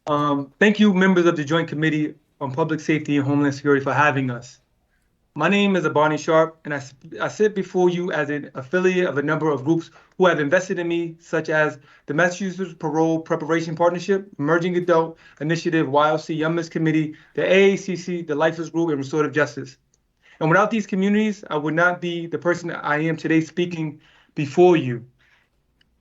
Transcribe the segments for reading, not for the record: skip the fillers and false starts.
Thank you, members of the Joint Committee on Public Safety and Homeland Security, for having us. My name is Abiona Sharpe, and I sit before you as an affiliate of a number of groups who have invested in me, such as the Massachusetts Parole Preparation Partnership, Emerging Adult Initiative, YLC Young Men's Committee, the AACC, the Lifers Group, and Restorative Justice. And without these communities, I would not be the person that I am today speaking before you.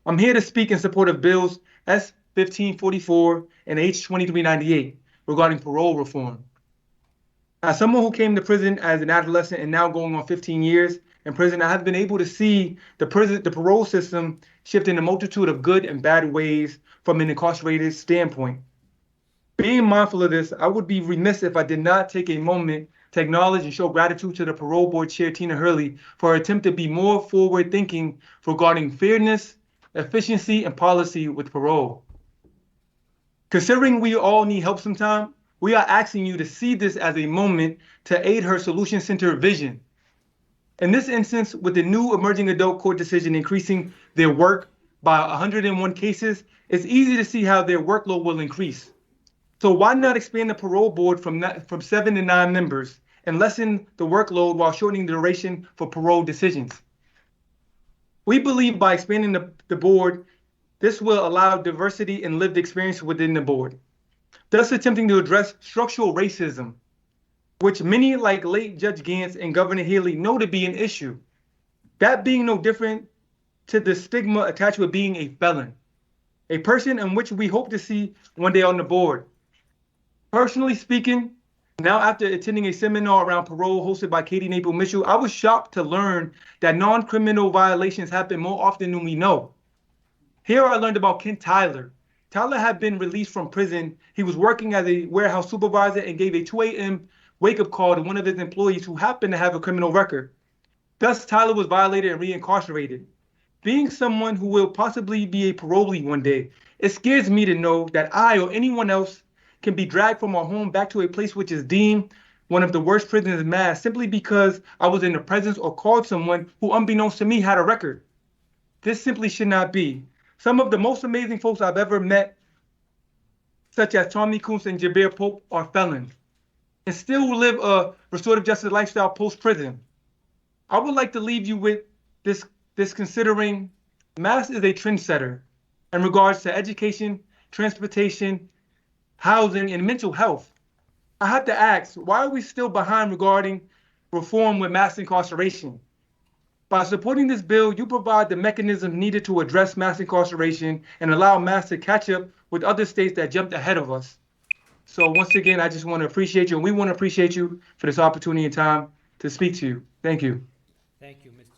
I'm here to speak in support of bills S 1544 and H 2398 regarding parole reform. As someone who came to prison as an adolescent and now going on 15 years in prison, I have been able to see the parole system shift in a multitude of good and bad ways from an incarcerated standpoint. Being mindful of this, I would be remiss if I did not take a moment to acknowledge and show gratitude to the parole board chair, Tina Hurley, for her attempt to be more forward thinking regarding fairness, efficiency, and policy with parole. Considering we all need help sometime, we are asking you to see this as a moment to aid her solution-centered vision. In this instance, with the new emerging adult court decision increasing their work by 101 cases, it's easy to see how their workload will increase. So why not expand the parole board from 7 to 9 members and lessen the workload while shortening the duration for parole decisions? We believe by expanding the board, this will allow diversity and lived experience within the board, thus attempting to address structural racism, which many like late Judge Gantz and Governor Healy know to be an issue. That being no different to the stigma attached with being a felon, a person in which we hope to see one day on the board. Personally speaking, now after attending a seminar around parole hosted by Katie Naple Mitchell, I was shocked to learn that non-criminal violations happen more often than we know. Here I learned about Kent Tyler. Tyler had been released from prison. He was working as a warehouse supervisor and gave a 2 a.m. wake-up call to one of his employees who happened to have a criminal record. Thus, Tyler was violated and reincarcerated. Being someone who will possibly be a parolee one day, it scares me to know that I or anyone else can be dragged from our home back to a place which is deemed one of the worst prisons in Mass simply because I was in the presence or called someone who, unbeknownst to me, had a record. This simply should not be. Some of the most amazing folks I've ever met, such as Tommy Kuntz and Jabir Pope, are felons and still live a restorative justice lifestyle post-prison. I would like to leave you with this considering Mass is a trendsetter in regards to education, transportation, housing, and mental health. I have to ask, why are we still behind regarding reform with mass incarceration? By supporting this bill, you provide the mechanism needed to address mass incarceration and allow mass to catch up with other states that jumped ahead of us. So once again, I just want to appreciate you, and we want to appreciate you for this opportunity and time to speak to you. Thank you. Thank you, Mr.